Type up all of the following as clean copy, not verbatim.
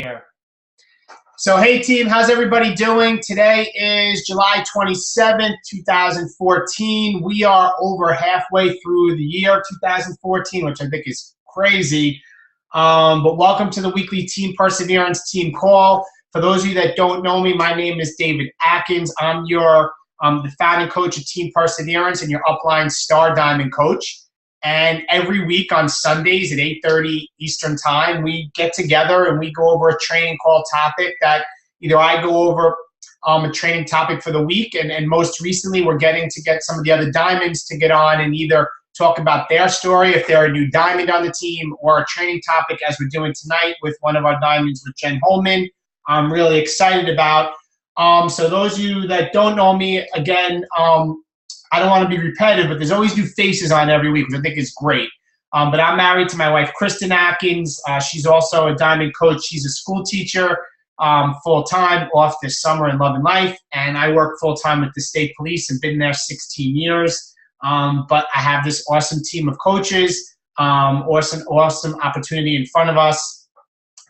Here. So, hey team, how's everybody doing? Today is July 27th, 2014. We are over halfway through the year 2014, which I think is crazy. But welcome to the weekly Team Perseverance Team Call. For those of you that don't know me, my name is David Atkins. I'm your the founding coach of Team Perseverance and your upline Star Diamond coach. And every week on Sundays at 8:30 Eastern Time, we get together and we go over a training call topic that either I go over a training topic for the week, and most recently we're getting to get some of the other diamonds to get on and either talk about their story if they're a new diamond on the team, or a training topic as we're doing tonight with one of our diamonds with Jen Holman. I'm really excited about. So those of you that don't know me, again, I don't want to be repetitive, but there's always new faces on every week, which I think is great. But I'm married to my wife, Kristen Atkins. She's also a diamond coach. She's a school teacher full-time, off this summer in Love and Life. And I work full-time with the state police and been there 16 years. But I have this awesome team of coaches, awesome opportunity in front of us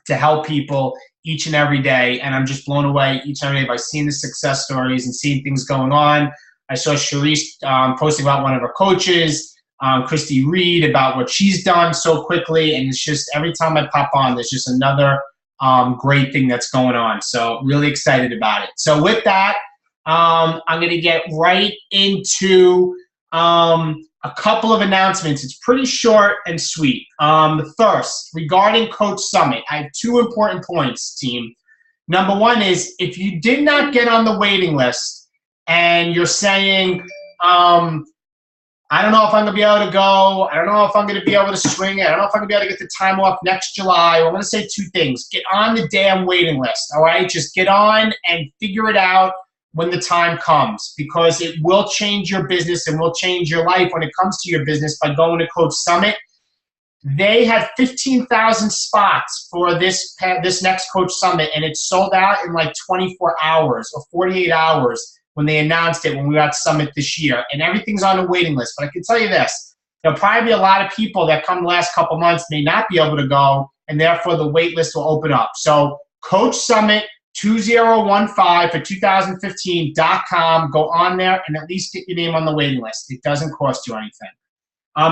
to help people each and every day. And I'm just blown away each and every day by seeing the success stories and seeing things going on. I saw Sharice posting about one of her coaches, Christy Reed, about what she's done so quickly. And it's just every time I pop on, there's just another great thing that's going on. So really excited about it. So with that, I'm going to get right into a couple of announcements. It's pretty short and sweet. First, regarding Coach Summit, I have two important points, team. Number one is, if you did not get on the waiting list, and you're saying, I don't know if I'm going to be able to go. I don't know if I'm going to be able to swing it. I don't know if I'm going to be able to get the time off next July. Well, I'm going to say two things. Get on the damn waiting list, all right? Just get on and figure it out when the time comes, because it will change your business and will change your life when it comes to your business by going to Coach Summit. They had 15,000 spots for this next Coach Summit, and it sold out in like 24 hours or 48 hours. When they announced it when we were at Summit this year, and everything's on a waiting list. But I can tell you this, there'll probably be a lot of people that come the last couple months may not be able to go, and therefore the wait list will open up. So Coach Summit 2015 for 2015.com, go on there and at least get your name on the waiting list. It doesn't cost you anything.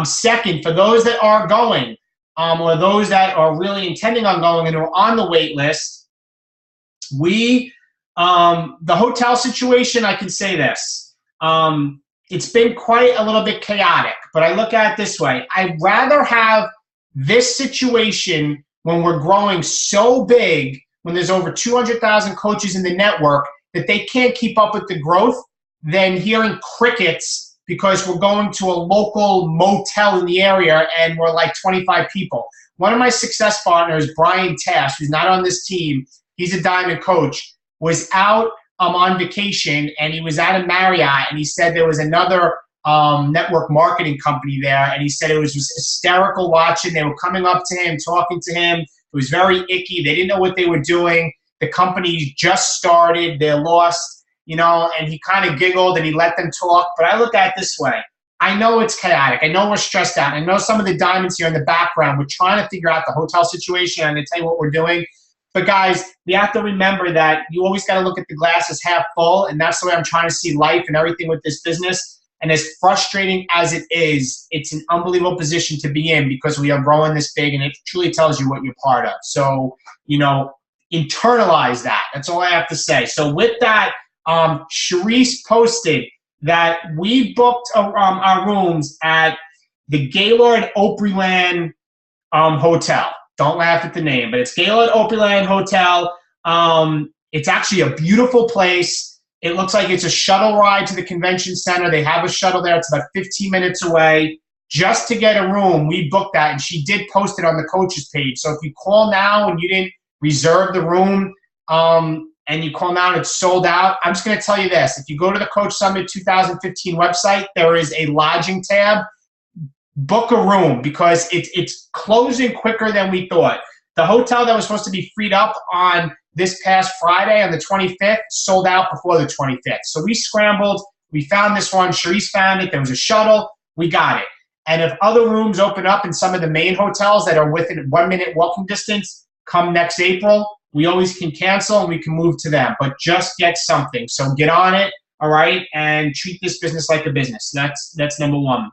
Second, for those that are going, or those that are really intending on going and are on the wait list, the hotel situation, I can say this. It's been quite a little bit chaotic, but I look at it this way. I'd rather have this situation when we're growing so big, when there's over 200,000 coaches in the network, that they can't keep up with the growth, than hearing crickets because we're going to a local motel in the area and we're like 25 people. One of my success partners, Brian Tash, who's not on this team, he's a diamond coach, was out on vacation, and he was at a Marriott, and he said there was another network marketing company there, and he said it was just hysterical watching. They were coming up to him, talking to him. It was very icky. They didn't know what they were doing. The company just started. They're lost, and he kind of giggled, and he let them talk. But I look at it this way. I know it's chaotic. I know we're stressed out. I know some of the diamonds here in the background. We're trying to figure out the hotel situation. I'm going to tell you what we're doing. But guys, we have to remember that you always got to look at the glass as half full, and that's the way I'm trying to see life and everything with this business. And as frustrating as it is, it's an unbelievable position to be in because we are growing this big, and it truly tells you what you're part of. So, internalize that. That's all I have to say. So with that, Sharice posted that we booked our rooms at the Gaylord Opryland Hotel. Don't laugh at the name, but it's Gaylord Opryland Hotel. It's actually a beautiful place. It looks like it's a shuttle ride to the convention center. They have a shuttle there. It's about 15 minutes away. Just to get a room, we booked that, and she did post it on the coach's page. So if you call now and you didn't reserve the room, and you call now and it's sold out, I'm just going to tell you this. If you go to the Coach Summit 2015 website, there is a lodging tab. Book a room because it's closing quicker than we thought. The hotel that was supposed to be freed up on this past Friday on the 25th sold out before the 25th. So we scrambled. We found this one. Sharice found it. There was a shuttle. We got it. And if other rooms open up in some of the main hotels that are within 1 minute walking distance come next April, we always can cancel and we can move to them, but just get something. So get on it, all right, and treat this business like a business. That's number one.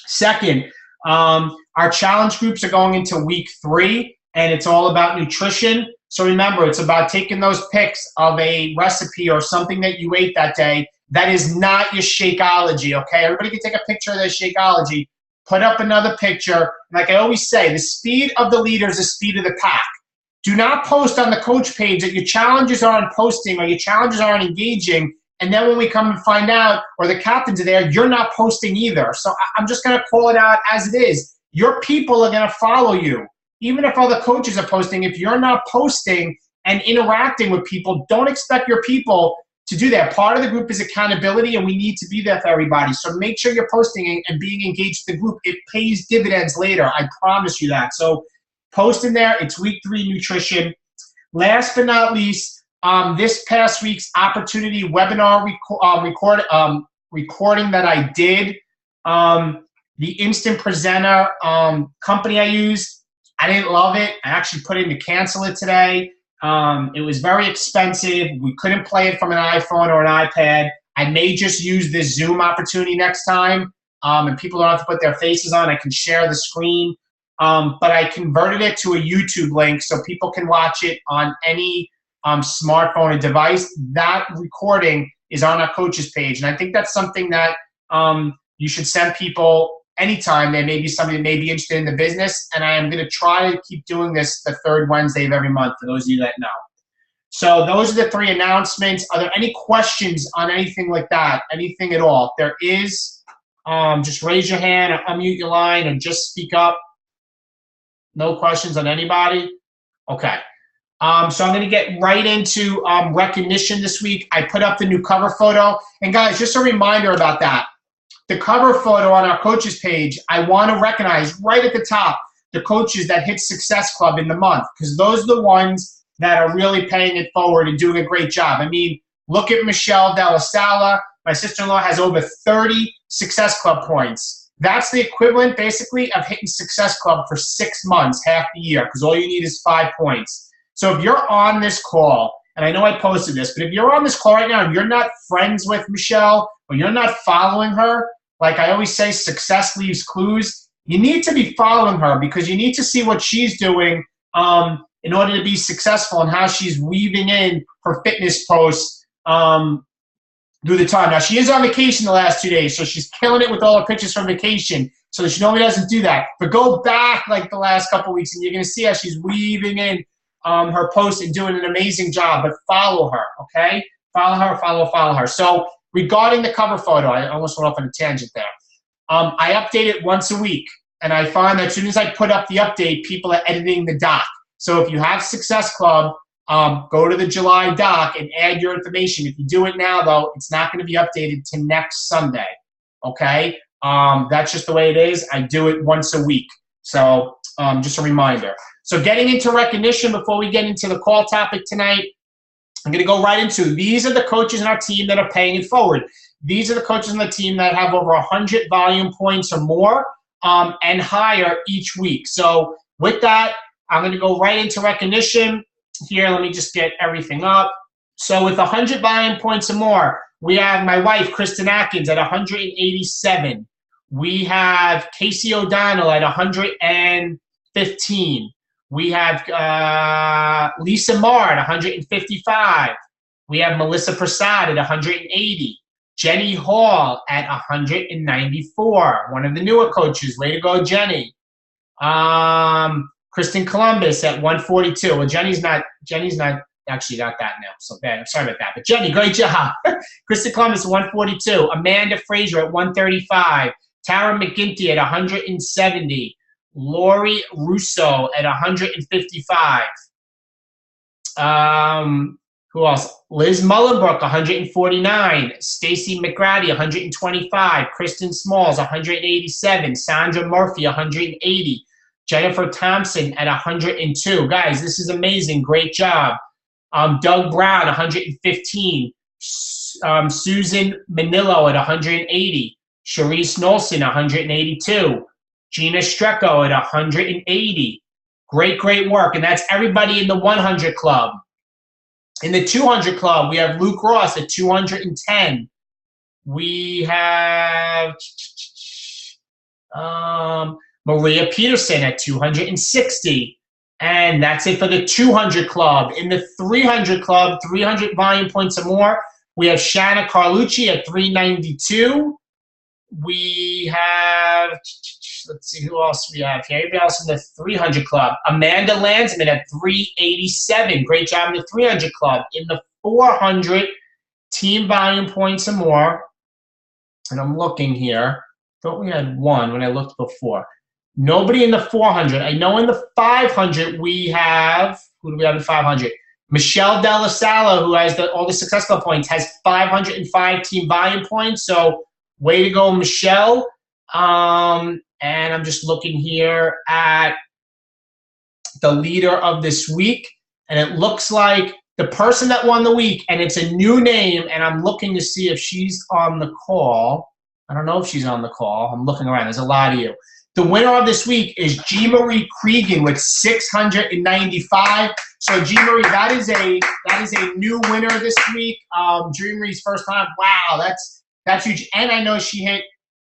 Second, our challenge groups are going into week 3, and it's all about nutrition. So remember, it's about taking those pics of a recipe or something that you ate that day that is not your Shakeology, okay? Everybody can take a picture of their Shakeology, put up another picture. Like I always say, the speed of the leader is the speed of the pack. Do not post on the coach page that your challenges aren't posting or your challenges aren't engaging, and then when we come and find out, or the captains are there, you're not posting either. So I'm just going to call it out as it is. Your people are going to follow you. Even if other coaches are posting, if you're not posting and interacting with people, don't expect your people to do that. Part of the group is accountability, and we need to be there for everybody. So make sure you're posting and being engaged with the group. It pays dividends later. I promise you that. So post in there. It's week 3 nutrition. Last but not least, this past week's opportunity webinar recording that I did, the Instant Presenter company I used, I didn't love it. I actually put in to cancel it today. It was very expensive. We couldn't play it from an iPhone or an iPad. I may just use this Zoom opportunity next time, and people don't have to put their faces on. I can share the screen. But I converted it to a YouTube link so people can watch it on any smartphone or device. That recording is on our coaches page, and I think that's something that you should send people anytime. There may be somebody that may be interested in the business, and I am going to try to keep doing this the 3rd Wednesday of every month for those of you that know. So those are the 3 announcements. Are there any questions on anything like that? Anything at all? If there is, just raise your hand or unmute your line and just speak up. No questions on anybody? Okay. So I'm going to get right into recognition this week. I put up the new cover photo. And guys, just a reminder about that. The cover photo on our coaches page, I want to recognize right at the top the coaches that hit Success Club in the month, because those are the ones that are really paying it forward and doing a great job. I mean, look at Michelle Della Sala. My sister-in-law has over 30 Success Club points. That's the equivalent, basically, of hitting Success Club for 6 months, half the year, because all you need is 5 points. So if you're on this call, and I know I posted this, but if you're on this call right now and you're not friends with Michelle or you're not following her, like I always say, success leaves clues, you need to be following her because you need to see what she's doing in order to be successful and how she's weaving in her fitness posts through the time. Now, she is on vacation the last 2 days, so she's killing it with all her pictures from vacation. So she normally doesn't do that. But go back like the last couple of weeks, and you're going to see how she's weaving in her posts and doing an amazing job. But follow her, okay? Follow her, follow her. So regarding the cover photo, I almost went off on a tangent there. I update it once a week, and I find that as soon as I put up the update, people are editing the doc. So if you have Success Club, go to the July doc and add your information. If you do it now, though, it's not going to be updated to next Sunday, okay? That's just the way it is. I do it once a week. So just a reminder. So getting into recognition before we get into the call topic tonight, I'm going to go right into these are the coaches in our team that are paying it forward. These are the coaches on the team that have over 100 volume points or more and higher each week. So with that, I'm going to go right into recognition. Here, let me just get everything up. So with 100 volume points or more, we have my wife, Kristen Atkins, at 187. We have Casey O'Donnell at 115. We have Lisa Marr at 155. We have Melissa Prasad at 180. Jenny Hall at 194. One of the newer coaches. Way to go, Jenny. Kristen Columbus at 142. Well, Jenny's not actually got that now. So bad. I'm sorry about that. But Jenny, great job. Kristen Columbus at 142. Amanda Frazier at 135. Tara McGinty at 170. Lori Russo at 155. Who else? Liz Mullenbrook, 149. Stacy McGrady, 125. Kristen Smalls, 187. Sandra Murphy, 180. Jennifer Thompson at 102. Guys, this is amazing. Great job. Doug Brown, 115. Susan Manillo at 180. Sharice Nolson, 182. Gina Strecco at 180. Great, great work. And that's everybody in the 100 club. In the 200 club, we have Luke Ross at 210. We have Maria Peterson at 260. And that's it for the 200 club. In the 300 club, 300 volume points or more, we have Shanna Carlucci at 392. We have, let's see who else we have here. Everybody else in the 300 club. Amanda Landsman at 387. Great job in the 300 club. In the 400 team volume points or more, and I'm looking here. Thought we had one when I looked before. Nobody in the 400. I know in the 500 we have, who do we have in 500? Michelle Della Sala, who has all the Success Club points, has 505 team volume points. So way to go, Michelle. And I'm just looking here at the leader of this week. And it looks like the person that won the week, and it's a new name, and I'm looking to see if she's on the call. I don't know if she's on the call. I'm looking around. There's a lot of you. The winner of this week is G. Marie Cregan with 695. So G. Marie, that is a new winner this week. G. Marie's first time. Wow, that's huge. And I know she hit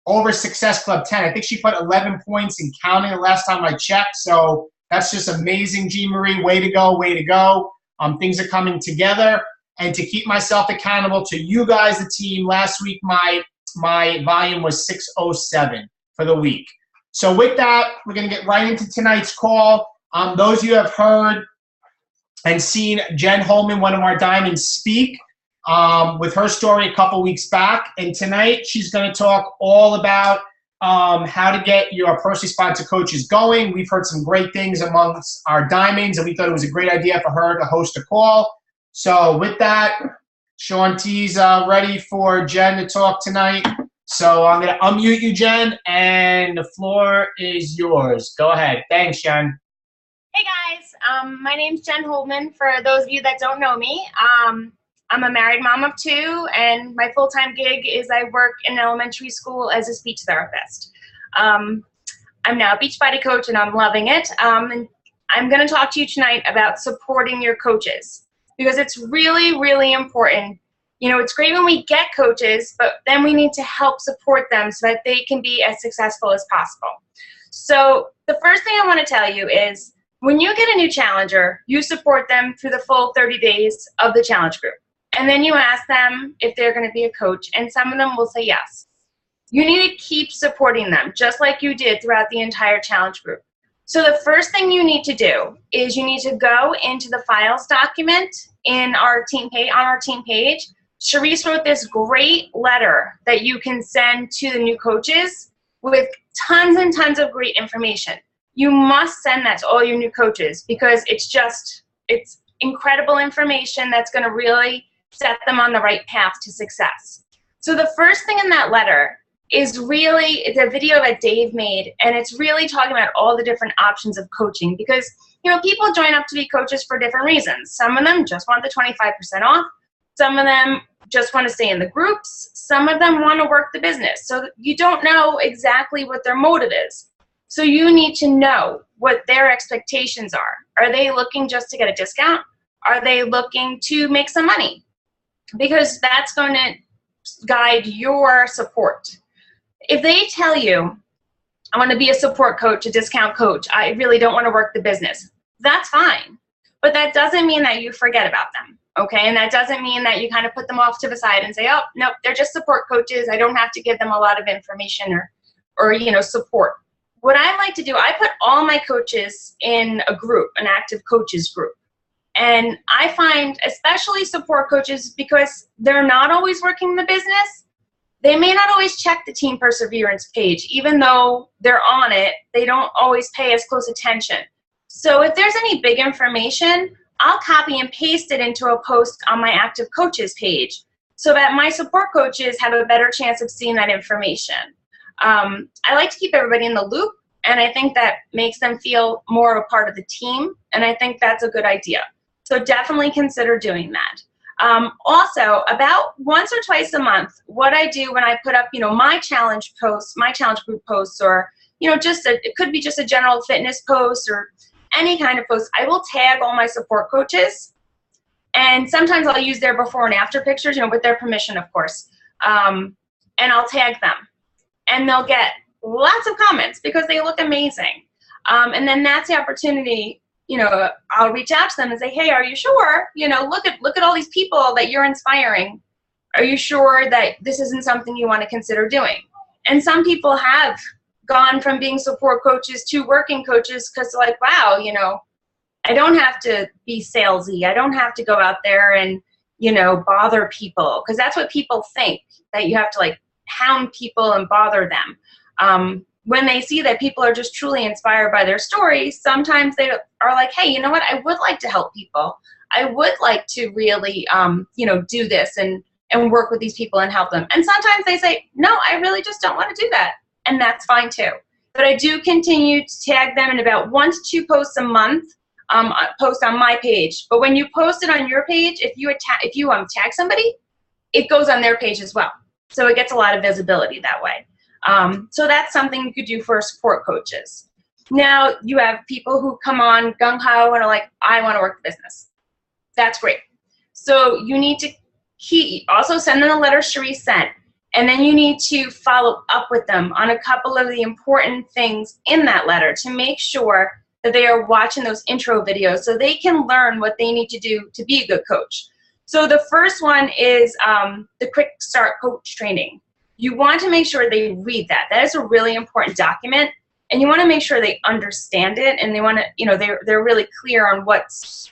over Success Club 10. I think she put 11 points and counting the last time I checked. So that's just amazing, G. Marie. Way to go, way to go. Things are coming together. And to keep myself accountable to you guys, the team, last week my volume was 607 for the week. So with that, we're going to get right into tonight's call. Those of you who have heard and seen Jen Holman, one of our diamonds, speak with her story a couple weeks back. And tonight she's going to talk all about how to get your personally sponsored coaches going. We've heard some great things amongst our diamonds, and we thought it was a great idea for her to host a call. So with that, Sean T's ready for Jen to talk tonight. So I'm going to unmute you, Jen, and the floor is yours. Go ahead. Thanks, Jen. Hey, guys. My name's Jen Holman. For those of you that don't know me, I'm a married mom of two, and my full-time gig is I work in elementary school as a speech therapist. I'm now a Beachbody coach, and I'm loving it. And I'm going to talk to you tonight about supporting your coaches, because it's really, really important. You know, it's great when we get coaches, but then we need to help support them so that they can be as successful as possible. So the first thing I want to tell you is when you get a new challenger, you support them through the full 30 days of the challenge group. And then you ask them if they're going to be a coach, and some of them will say yes. You need to keep supporting them just like you did throughout the entire challenge group. So the first thing you need to do is you need to go into the files document in our team page, on our team page. Sharice wrote this great letter that you can send to the new coaches with tons and tons of great information. You must send that to all your new coaches because it's incredible information that's going to really set them on the right path to success. So the first thing in that letter is really, it's a video that Dave made, and it's really talking about all the different options of coaching because, you know, people join up to be coaches for different reasons. Some of them just want the 25% off. Some of them just want to stay in the groups. Some of them want to work the business. So you don't know exactly what their motive is. So you need to know what their expectations are. Are they looking just to get a discount? Are they looking to make some money? Because that's going to guide your support. If they tell you, I want to be a support coach, a discount coach, I really don't want to work the business, that's fine. But that doesn't mean that you forget about them. Okay, and that doesn't mean that you kind of put them off to the side and say, oh, nope, they're just support coaches. I don't have to give them a lot of information or you know, support. What I like to do, I put all my coaches in a group, an active coaches group. And I find, especially support coaches, because they're not always working the business, they may not always check the Team Perseverance page. Even though they're on it, they don't always pay as close attention. So if there's any big information, I'll copy and paste it into a post on my active coaches page so that my support coaches have a better chance of seeing that information. I like to keep everybody in the loop, and I think that makes them feel more a part of the team, and I think that's a good idea. So definitely consider doing that. Also, about once or twice a month, what I do when I put up, you know, my challenge posts, my challenge group posts, or, you know, it could be just a general fitness post or any kind of post, I will tag all my support coaches. And sometimes I'll use their before and after pictures, with their permission, of course. And I'll tag them. And they'll get lots of comments because they look amazing. And then that's the opportunity, I'll reach out to them and say, hey, are you sure? Look at all these people that you're inspiring. Are you sure that this isn't something you want to consider doing? And some people have gone from being support coaches to working coaches because they're like, wow, I don't have to be salesy. I don't have to go out there and, bother people, because that's what people think, that you have to like hound people and bother them. When they see that people are just truly inspired by their stories, sometimes they are like, hey, you know what? I would like to help people. I would like to really, do this and work with these people and help them. And sometimes they say, no, I really just don't want to do that. And that's fine too. But I do continue to tag them in about 1 to 2 posts a month. Post on my page. But when you post it on your page, if you tag somebody, it goes on their page as well. So it gets a lot of visibility that way. So that's something you could do for support coaches. Now you have people who come on gung-ho and are like, I want to work the business. That's great. So you need to also send them the letter Cherise sent. And then you need to follow up with them on a couple of the important things in that letter to make sure that they are watching those intro videos so they can learn what they need to do to be a good coach. So the first one is the Quick Start Coach Training. You want to make sure they read that. That is a really important document, and you want to make sure they understand it, and they want to, they're really clear on what's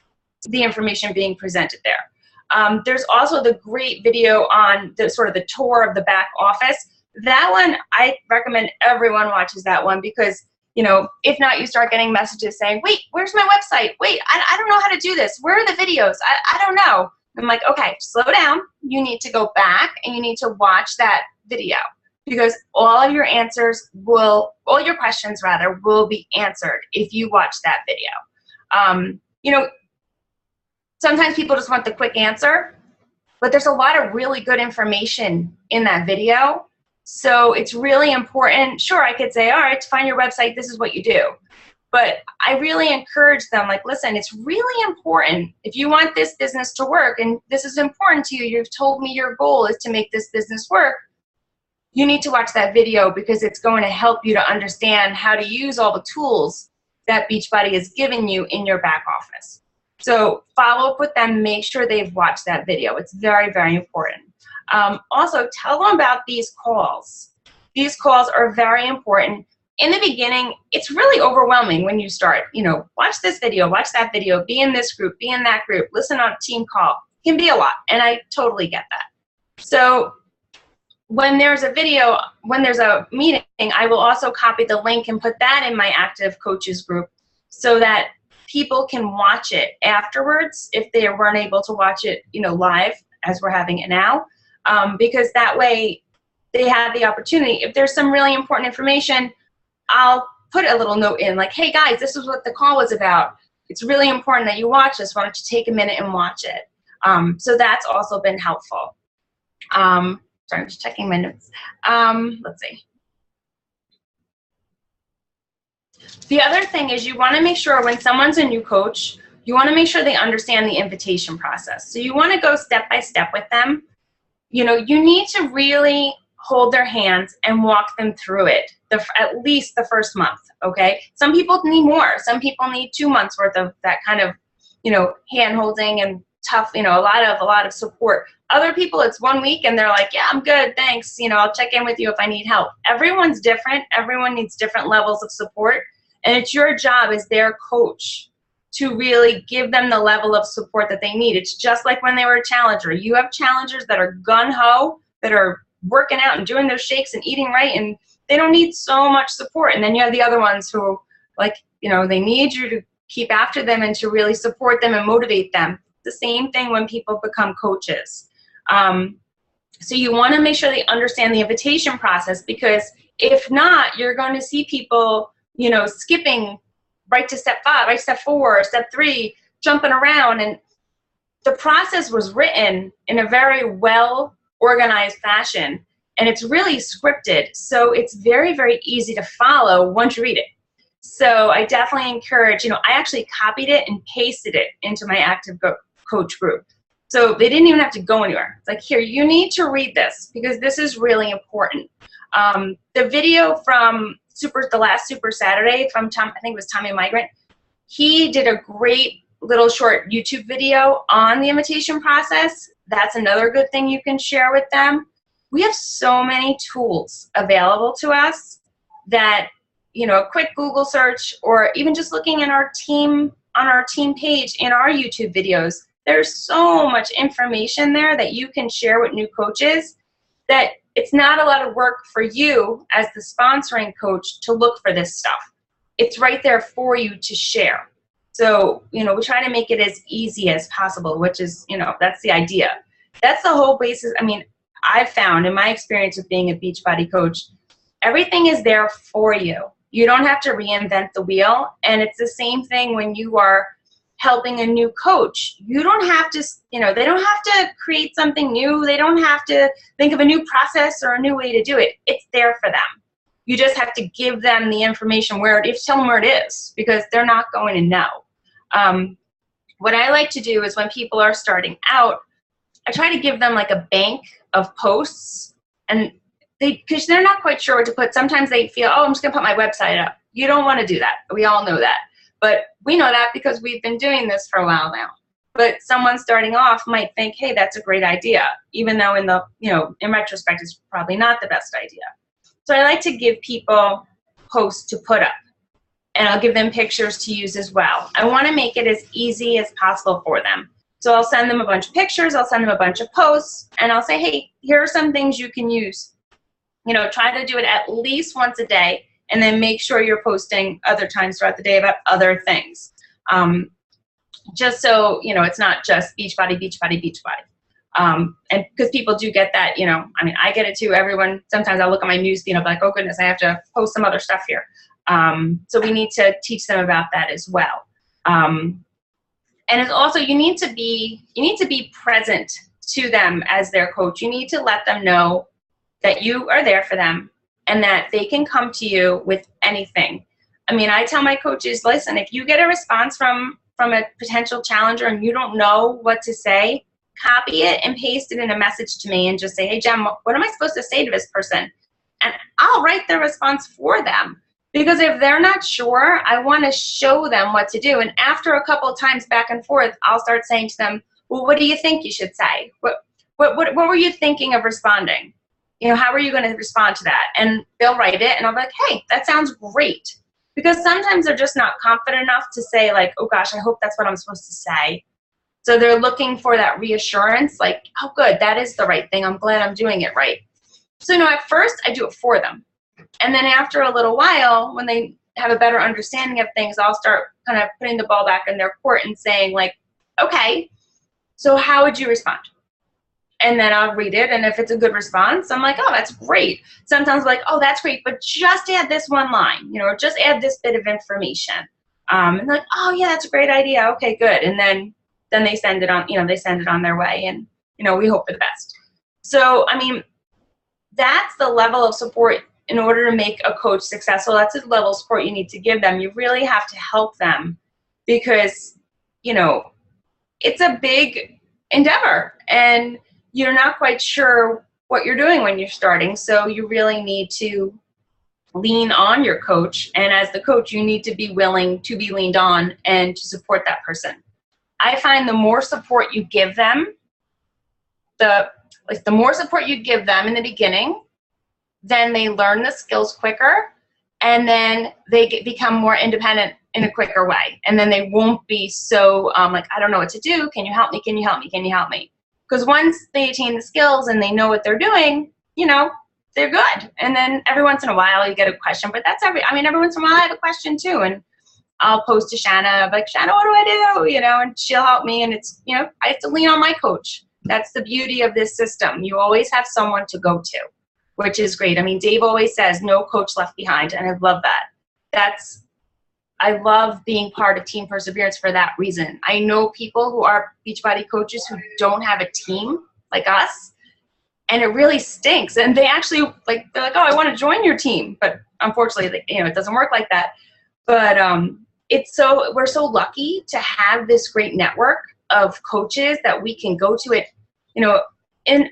the information being presented there. There's also the great video on the sort of the tour of the back office. That one, I recommend everyone watches that one because, if not, you start getting messages saying, wait, where's my website? Wait, I don't know how to do this. Where are the videos? I don't know. I'm like, okay, slow down. You need to go back and you need to watch that video because all your questions will be answered if you watch that video. Sometimes people just want the quick answer, but there's a lot of really good information in that video. So it's really important. Sure, I could say, all right, to find your website, this is what you do. But I really encourage them, like, listen, it's really important. If you want this business to work, and this is important to you, you've told me your goal is to make this business work, you need to watch that video because it's going to help you to understand how to use all the tools that Beachbody has given you in your back office. So follow up with them, make sure they've watched that video. It's very, very important. Also, tell them about these calls. These calls are very important. In the beginning, it's really overwhelming when you start, watch this video, watch that video, be in this group, be in that group, listen on a team call. It can be a lot, and I totally get that. So when there's a video, when there's a meeting, I will also copy the link and put that in my active coaches group so that people can watch it afterwards if they weren't able to watch it, live as we're having it now, because that way they have the opportunity. If there's some really important information, I'll put a little note in like, hey guys, this is what the call was about. It's really important that you watch this. Why don't you take a minute and watch it? So that's also been helpful. Sorry, I'm just checking my notes. Let's see. The other thing is you want to make sure when someone's a new coach, you want to make sure they understand the invitation process. So you want to go step by step with them. You need to really hold their hands and walk them through it, at least the first month, okay? Some people need more. Some people need 2 months worth of that kind of, hand-holding and tough, a lot of support. Other people, it's 1 week and they're like, yeah, I'm good, thanks. I'll check in with you if I need help. Everyone's different. Everyone needs different levels of support. And it's your job as their coach to really give them the level of support that they need. It's just like when they were a challenger. You have challengers that are gung-ho, that are working out and doing their shakes and eating right, and they don't need so much support. And then you have the other ones who, they need you to keep after them and to really support them and motivate them. The same thing when people become coaches. So you want to make sure they understand the invitation process, because if not, you're going to see people, skipping right to step 5, right to step 4, step 3, jumping around. And the process was written in a very well-organized fashion, and it's really scripted. So it's very, very easy to follow once you read it. So I definitely encourage, I actually copied it and pasted it into my active coach group. So they didn't even have to go anywhere. It's like, here, you need to read this because this is really important. The video from the last Super Saturday from Tom, I think it was Tommy Migrant, he did a great little short YouTube video on the invitation process. That's another good thing you can share with them. We have so many tools available to us that, a quick Google search or even just looking at on our team page in our YouTube videos, there's so much information there that you can share with new coaches that it's not a lot of work for you as the sponsoring coach to look for this stuff. It's right there for you to share. So, we try to make it as easy as possible, which is, that's the idea. That's the whole basis. I've found in my experience with being a Beachbody coach, everything is there for you. You don't have to reinvent the wheel. And it's the same thing when you are helping a new coach. You don't have to, they don't have to create something new. They don't have to think of a new process or a new way to do it. It's there for them. You just have to give them the information tell them where it is, because they're not going to know. What I like to do is when people are starting out, I try to give them like a bank of posts, and because they're not quite sure what to put. Sometimes they feel, I'm just gonna put my website up. You don't want to do that. We all know that. But we know that because we've been doing this for a while now. But someone starting off might think, hey, that's a great idea, even though in retrospect, it's probably not the best idea. So I like to give people posts to put up, and I'll give them pictures to use as well. I want to make it as easy as possible for them. So I'll send them a bunch of pictures, I'll send them a bunch of posts, and I'll say, hey, here are some things you can use. Try to do it at least once a day, and then make sure you're posting other times throughout the day about other things. Just so, it's not just Beachbody, Beachbody, Beachbody. And because people do get that, I get it too. Everyone, sometimes I'll look at my news feed and I'll be like, oh goodness, I have to post some other stuff here. So we need to teach them about that as well. And it's also, you need to be present to them as their coach. You need to let them know that you are there for them and that they can come to you with anything. I tell my coaches, listen, if you get a response from a potential challenger and you don't know what to say, copy it and paste it in a message to me and just say, hey, Jen, what am I supposed to say to this person? And I'll write the response for them. Because if they're not sure, I want to show them what to do. And after a couple of times back and forth, I'll start saying to them, well, what do you think you should say? What were you thinking of responding? How are you going to respond to that? And they'll write it, and I'll be like, hey, that sounds great. Because sometimes they're just not confident enough to say, like, oh gosh, I hope that's what I'm supposed to say. So they're looking for that reassurance, like, oh good, that is the right thing. I'm glad I'm doing it right. So at first I do it for them. And then after a little while, when they have a better understanding of things, I'll start kind of putting the ball back in their court and saying, like, okay, so how would you respond? And then I'll read it, and if it's a good response, I'm like, oh, that's great. Sometimes I'm like, oh, that's great, but just add this one line, or just add this bit of information. And they're like, oh yeah, that's a great idea. Okay, good. And then they send it on, they send it on their way, and we hope for the best. So that's the level of support in order to make a coach successful. That's the level of support you need to give them. You really have to help them because it's a big endeavor, and you're not quite sure what you're doing when you're starting. So you really need to lean on your coach. And as the coach, you need to be willing to be leaned on and to support that person. I find the more support you give them, the more support you give them in the beginning, then they learn the skills quicker, and then they become more independent in a quicker way. And then they won't be so like, I don't know what to do. Can you help me? Can you help me? Can you help me? Because once they attain the skills and they know what they're doing, they're good. And then every once in a while you get a question, but every once in a while I have a question too. And I'll post to Shanna, like, Shanna, what do I do? And she'll help me. And it's, I have to lean on my coach. That's the beauty of this system. You always have someone to go to, which is great. Dave always says, no coach left behind. And I love that. I love being part of Team Perseverance for that reason. I know people who are Beachbody coaches who don't have a team like us, and it really stinks. And they actually, they're like, oh, I want to join your team. But unfortunately, it doesn't work like that. But we're so lucky to have this great network of coaches that we can go to it, in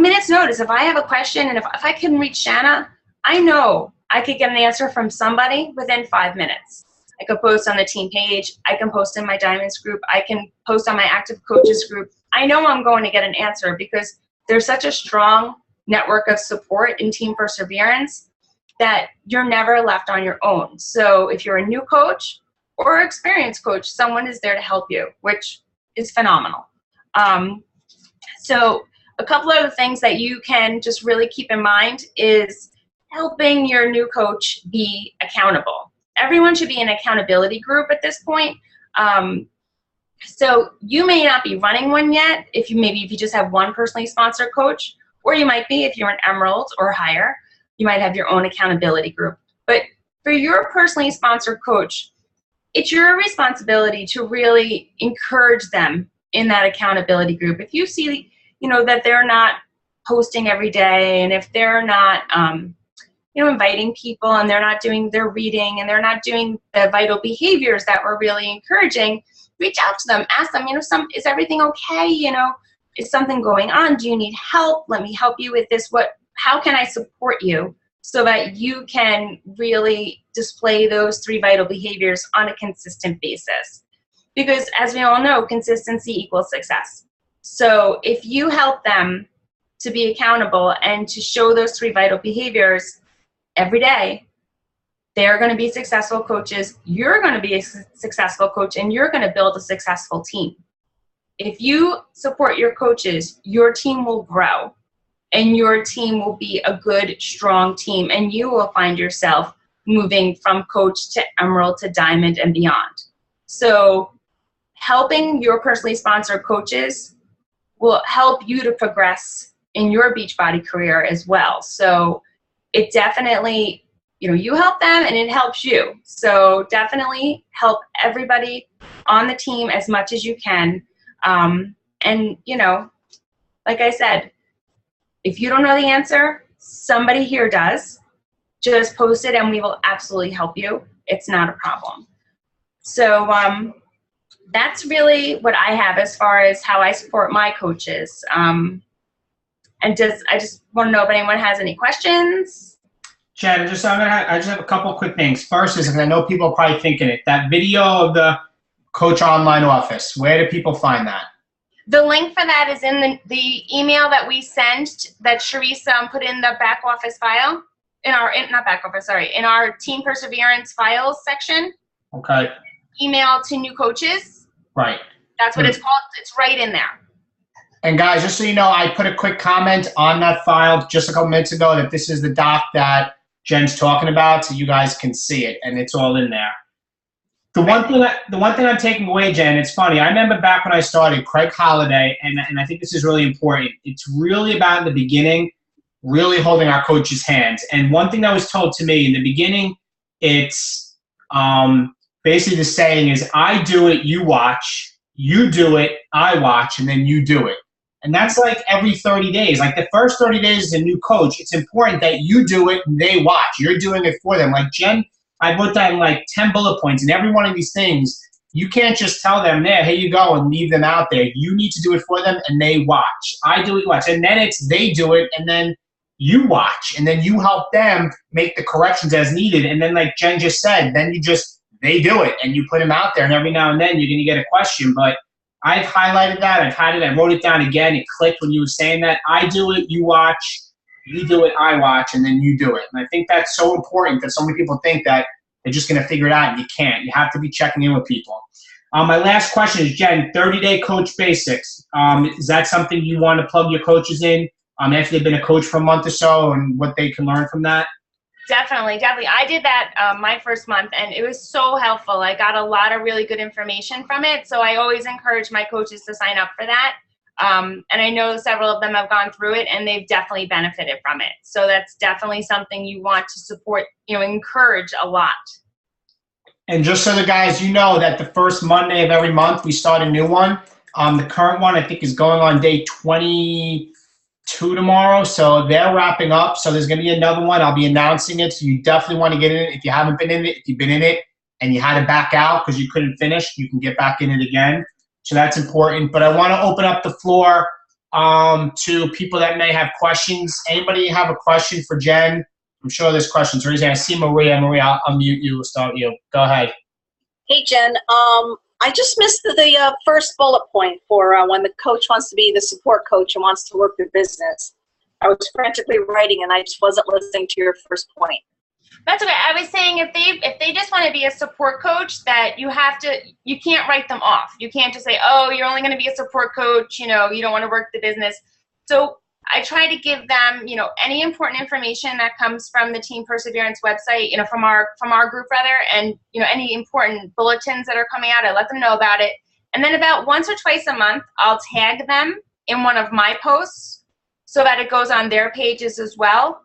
minutes notice. If I have a question and if I can reach Shanna, I know I could get an answer from somebody within 5 minutes. I could post on the team page. I can post in my Diamonds group. I can post on my Active Coaches group. I know I'm going to get an answer because there's such a strong network of support in Team Perseverance that you're never left on your own. So if you're a new coach or experienced coach, someone is there to help you, which is phenomenal. So a couple of the things that you can just really keep in mind is helping your new coach be accountable. Everyone should be in an accountability group at this point. So you may not be running one yet if you just have one personally sponsored coach, or you might be if you're an Emerald or higher. You might have your own accountability group. But for your personally sponsored coach, it's your responsibility to really encourage them in that accountability group. If you see, that they're not posting every day, and if they're not, inviting people, and they're not doing their reading, and they're not doing the vital behaviors that we're really encouraging, reach out to them, ask them, is everything okay? Is something going on? Do you need help? Let me help you with this. How can I support you so that you can really display those 3 vital behaviors on a consistent basis? Because as we all know, consistency equals success. So if you help them to be accountable and to show those 3 vital behaviors every day, they're going to be successful coaches. You're going to be a successful coach, and you're going to build a successful team. If you support your coaches, your team will grow, and your team will be a good, strong team, and you will find yourself moving from coach to Emerald to Diamond and beyond. So helping your personally sponsored coaches will help you to progress in your Beachbody career as well. So it definitely, you help them and it helps you. So definitely help everybody on the team as much as you can. And, like I said, if you don't know the answer, somebody here does. Just post it and we will absolutely help you. It's not a problem. So that's really what I have as far as how I support my coaches. I just want to know if anyone has any questions. Jen, I just have a couple quick things. First is, because I know people are probably thinking it, that video of the Coach Online Office, where do people find that? The link for that is in the email that we sent, that Charisse put in the back office file, in our Team Perseverance files section. Okay. Email to new coaches. Right. That's what it's called. It's right in there. And guys, just so you know, I put a quick comment on that file just a couple minutes ago that this is the doc that Jen's talking about, so you guys can see it, and it's all in there. The one thing I'm taking away, Jen, it's funny. I remember back when I started, Craig Holiday, and I think this is really important. It's really about in the beginning, really holding our coaches' hands. And one thing that was told to me in the beginning, it's basically the saying is, I do it, you watch. You do it, I watch, and then you do it. And that's like every 30 days. Like the first 30 days as a new coach, it's important that you do it and they watch. You're doing it for them. Like Jen, I put down like 10 bullet points, and every one of these things, you can't just tell them, there, here you go, and leave them out there. You need to do it for them, and they watch. I do it, you watch. And then it's they do it, and then you watch. And then you help them make the corrections as needed. And then like Jen just said, then they do it, and you put them out there, and every now and then you're going to get a question. But I've highlighted that. I've had it. I wrote it down again. It clicked when you were saying that. I do it, you watch. You do it, I watch, and then you do it. And I think that's so important that so many people think that they're just going to figure it out, and you can't. You have to be checking in with people. My last question is, Jen, 30-day coach basics. Is that something you want to plug your coaches in after they've been a coach for a month or so, and what they can learn from that? Definitely. I did that my first month, and it was so helpful. I got a lot of really good information from it, so I always encourage my coaches to sign up for that. And I know several of them have gone through it, and they've definitely benefited from it. So that's definitely something you want to support, encourage a lot. And just so the guys, you know that the first Monday of every month, we start a new one. The current one, I think, is going on day 20. 2 tomorrow, so they're wrapping up. So there's going to be another one. I'll be announcing it, so you definitely want to get in it. If you haven't been in it, if you've been in it and you had to back out because you couldn't finish, you can get back in it again. So that's important. But I want to open up the floor to people that may have questions. Anybody have a question for Jen? I'm sure there's questions. Raise your hand. I see Maria. Maria, I'll mute you. We'll start you. Go ahead. Hey, Jen. I just missed the first bullet point for when the coach wants to be the support coach and wants to work their business. I was frantically writing and I just wasn't listening to your first point. That's okay. I was saying if they just want to be a support coach, that you can't write them off. You can't just say, oh, you're only going to be a support coach, you don't want to work the business. So I try to give them, any important information that comes from the Team Perseverance website, from our group rather, and any important bulletins that are coming out, I let them know about it. And then about once or twice a month, I'll tag them in one of my posts so that it goes on their pages as well.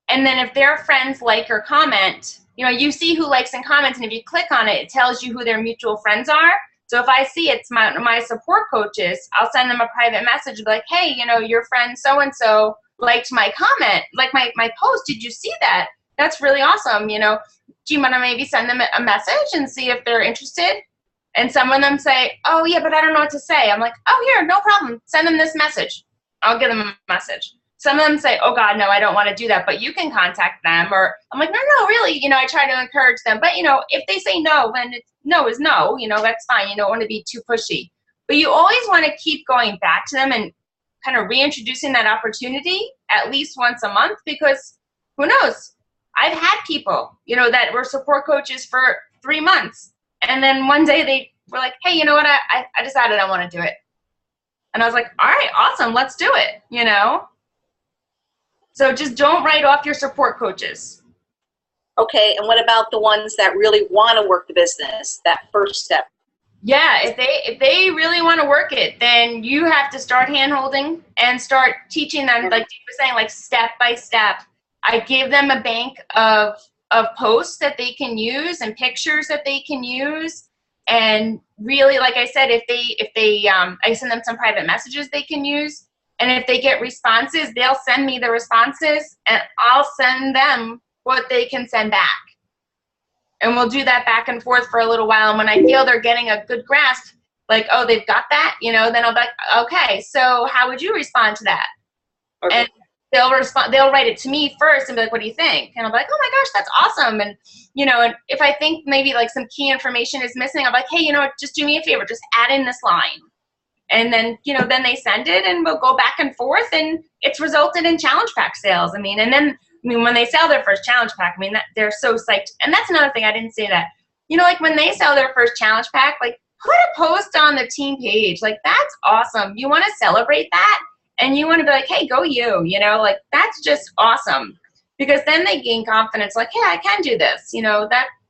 And then if their friends like or comment, you see who likes and comments, and if you click on it, it tells you who their mutual friends are. So if I see it's my support coaches, I'll send them a private message like, hey, your friend so-and-so liked my comment, like my post. Did you see that? That's really awesome. Do you want to maybe send them a message and see if they're interested? And some of them say, oh, yeah, but I don't know what to say. I'm like, oh, here, no problem. Send them this message. I'll give them a message. Some of them say, oh, God, no, I don't want to do that, but you can contact them. Or I'm like, no, really. I try to encourage them. But, if they say no, then no is no. That's fine. You don't want to be too pushy. But you always want to keep going back to them and kind of reintroducing that opportunity at least once a month, because who knows? I've had people, that were support coaches for 3 months. And then one day they were like, hey, you know what? I decided I want to do it. And I was like, all right, awesome. Let's do it, So just don't write off your support coaches. Okay, and what about the ones that really want to work the business, that first step? Yeah, if they really want to work it, then you have to start hand-holding and start teaching them, like you were saying, like step by step. I give them a bank of posts that they can use and pictures that they can use. And really, like I said, I send them some private messages they can use. And if they get responses, they'll send me the responses, and I'll send them what they can send back. And we'll do that back and forth for a little while. And when I feel they're getting a good grasp, like, oh, they've got that, then I'll be like, okay, so how would you respond to that? Okay. And they'll write it to me first and be like, what do you think? And I'll be like, oh my gosh, that's awesome. And, and if I think maybe like some key information is missing, I'll be like, hey, just do me a favor, just add in this line. And then, then they send it and we'll go back and forth, and it's resulted in challenge pack sales. And then when they sell their first challenge pack, they're so psyched. And that's another thing, I didn't say that. Like when they sell their first challenge pack, like put a post on the team page. Like that's awesome. You want to celebrate that, and you want to be like, hey, go you, like that's just awesome, because then they gain confidence. Like, hey, I can do this.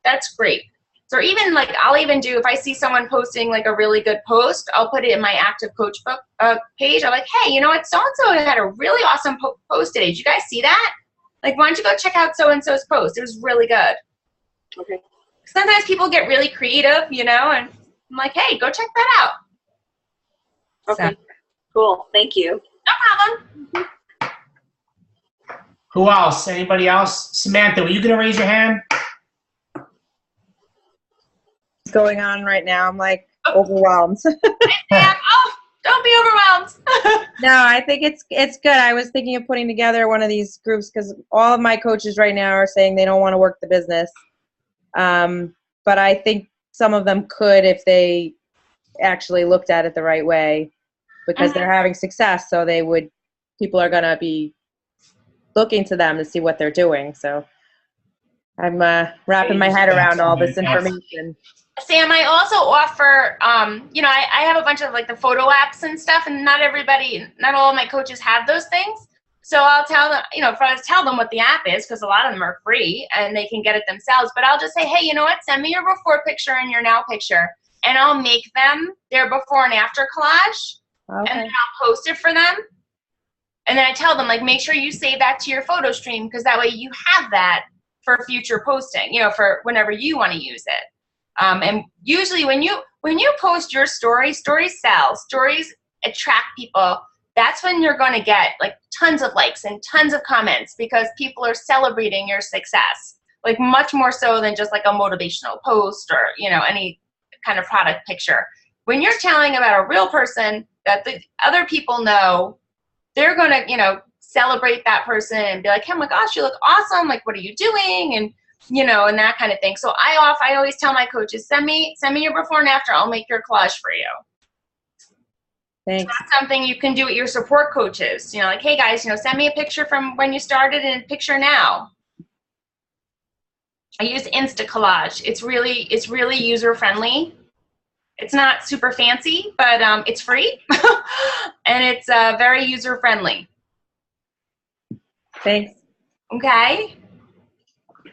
That's great. So even like I'll even do, if I see someone posting like a really good post, I'll put it in my active coach book page. I'm like, hey, so-and-so had a really awesome post today. Did you guys see that? Like, why don't you go check out so-and-so's post? It was really good. Okay. Sometimes people get really creative, and I'm like, hey, go check that out. Okay. So. Cool. Thank you. No problem. Who else? Anybody else? Samantha, were you going to raise your hand? Going on right now. I'm like overwhelmed. Oh, don't be overwhelmed. No, I think it's good. I was thinking of putting together one of these groups because all of my coaches right now are saying they don't want to work the business. But I think some of them could if they actually looked at it the right way, because they're having success. So people are going to be looking to them to see what they're doing. So I'm wrapping my head around all this information. Sam, I also offer, I have a bunch of like the photo apps and stuff, and not all of my coaches have those things. So I'll tell them, tell them what the app is, because a lot of them are free and they can get it themselves. But I'll just say, hey, you know what? Send me your before picture and your now picture, and I'll make them their before and after collage, and then I'll post it for them. And then I tell them, like, make sure you save that to your photo stream, because that way you have that for future posting, for whenever you want to use it. And usually when you post your stories sell. Stories attract people. that's when you're going to get like tons of likes and tons of comments because people are celebrating your success, like much more so than just like a motivational post or, you know, any kind of product picture. When you're telling about a real person that the other people know, they're going to, you know, celebrate that person and be like, oh my gosh, you look awesome. Like, what are you doing? And, you know, and that kind of thing. So I always tell my coaches, send me your before and after. I'll make your collage for you. Thanks. That's something you can do with your support coaches. You know, like, hey guys, you know, send me a picture from when you started and a picture now. I use Instacollage. It's really user friendly. It's not super fancy, but it's free and it's very user friendly. Thanks. Okay.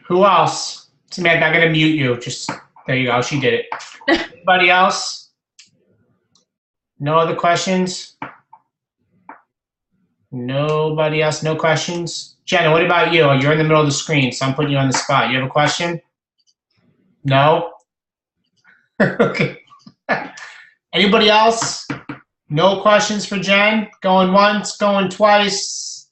Who else? Samantha, I'm going to mute you. Just, there you go. She did it. Anybody else? No other questions? Nobody else? No questions? Jenna, what about you? You're in the middle of the screen, so I'm putting you on the spot. You have a question? No? Okay. Anybody else? No questions for Jen? Going once, going twice.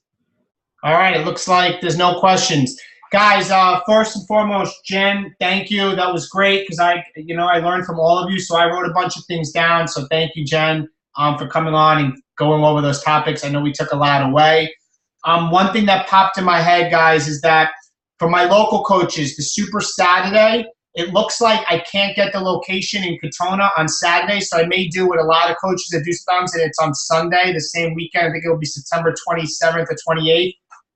All right, it looks like there's no questions. Guys, first and foremost, Jen, thank you. That was great because I learned from all of you, so I wrote a bunch of things down. So thank you, Jen, for coming on and going over those topics. I know we took a lot away. One thing that popped in my head, guys, is that for my local coaches, the Super Saturday, it looks like I can't get the location in Katona on Saturday, so I may do what a lot of coaches that do stunts, and it's on Sunday, the same weekend. I think it will be September 27th or 28th.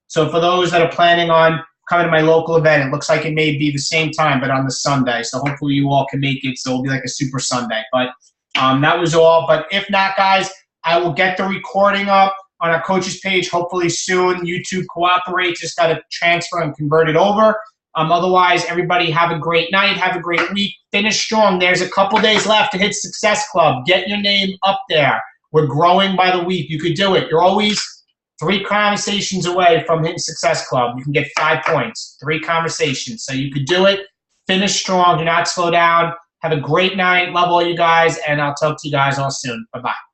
So for those that are planning on coming to my local event, it looks like it may be the same time, but on the Sunday. So hopefully you all can make it, so it'll be like a Super Sunday. But that was all. But if not, guys, I will get the recording up on our coaches page hopefully soon. YouTube cooperates. Just got to transfer and convert it over. Otherwise, everybody have a great night. Have a great week. Finish strong. There's a couple days left to hit Success Club. Get your name up there. We're growing by the week. You could do it. You're always 3 conversations away from hitting Success Club. You can get 5 points. 3 conversations. So you could do it. Finish strong. Do not slow down. Have a great night. Love all you guys. And I'll talk to you guys all soon. Bye-bye.